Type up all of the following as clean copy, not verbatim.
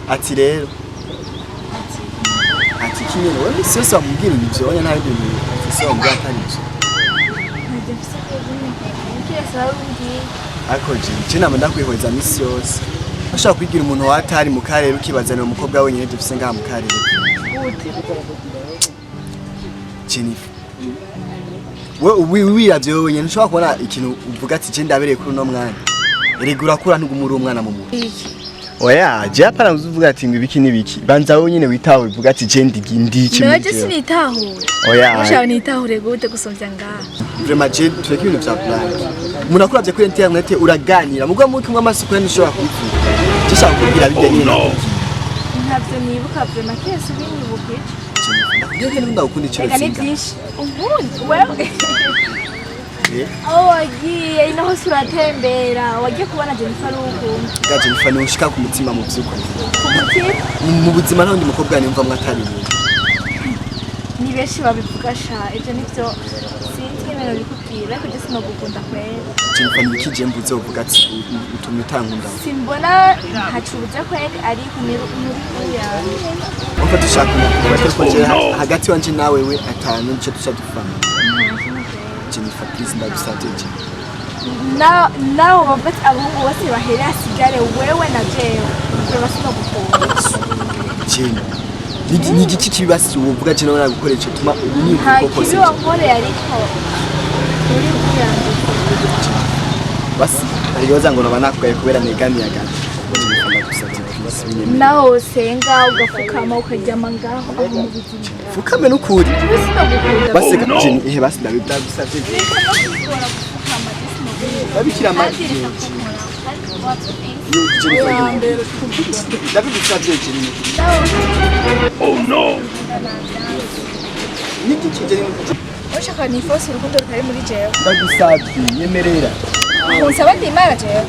ati rero ati kimwe wewe sisi wamubwira ibyo onya nta bintu ati so mbwa atari byo ako je nama ndakwihweza misi yose ushaka kwigira umuntu watari mu karere ukibazanira umukobwa wenyine dufise ngaha mu karere Jennifer we wiravye wenyine ushaka kubona ikintu uvuga ati je ndabereye kuri no mwana regura kura ntugumura umwana mu muntu oya je apana uvuga ati ngo ibiki nibiki banza wenyine witaho uvuga ati je ndi iki naje sinitahure oya ushaka nitahure gute gusomvya ngaha vraiment je tureke ibintu vya plan umuntu akuravye kuri internet uraganira mugwa muke mw'amasuku yani ushobora kubivuga gishaka kugira bijye nyine ntavyo nibuka vraiment kese binyibuke ndakugende ndakunda icyo reka ni byinshi ubundi wewe wagiye inaho suratembera wagiye kubona Jennifer ukuntu ya Jennifer ni ushika ku mutima mu byukuri mu buzima nta ndi mukobwa nimva mwatari ni benshi babivuga sha ivyo nivyo sinzi ibintu bikubwira ariko je sinogukunda kwera Jennifer ni iki je mbuze uvuga ati utumye utankunda simbona ntacubuze kwera ari muri yawe uko dushaka ko hagati wanje nawe we atanu nce tushadufana Jennifer please ndagusabye nawe bafite abahungu bose bahere asigare wewe na jewe urabasino gukunda ni igiki kibasi uvuga je nawe nagukoresha tuma ubunyi kuko kibi wankore ariko uri kuyandi basi ariyoza ngo nabanakwaye kubera negami yagana naho senga ugafukama ukaryama ngaho aho mu buzima fukame n'ukuri basi gapjeni ehe basi ndabidagusavye babikira amazi oh no niki kijeni ushaka ni force urukundo rutari muri jewe ndagusavye nyemerera unsaba ndimara jewe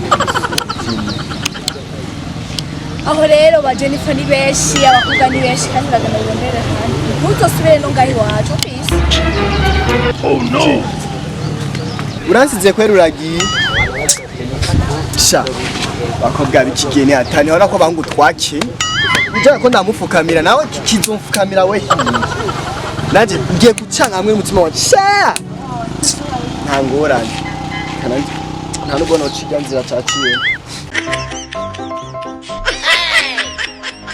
aho rero ba Jennifer ni benshi abakobwa ni benshi kandi bagana birondera kandi ntuzosubire no ngahi wacu please oh no uransize kwera uragiye sha bakobwa bikigene atani hora ko bangu twake ujya ko ndamufukamira nawe kizumfukamira we naje ngiye gucanga hamwe umutima wa sha ntangorane kana nta nubwo no ciganzira caciye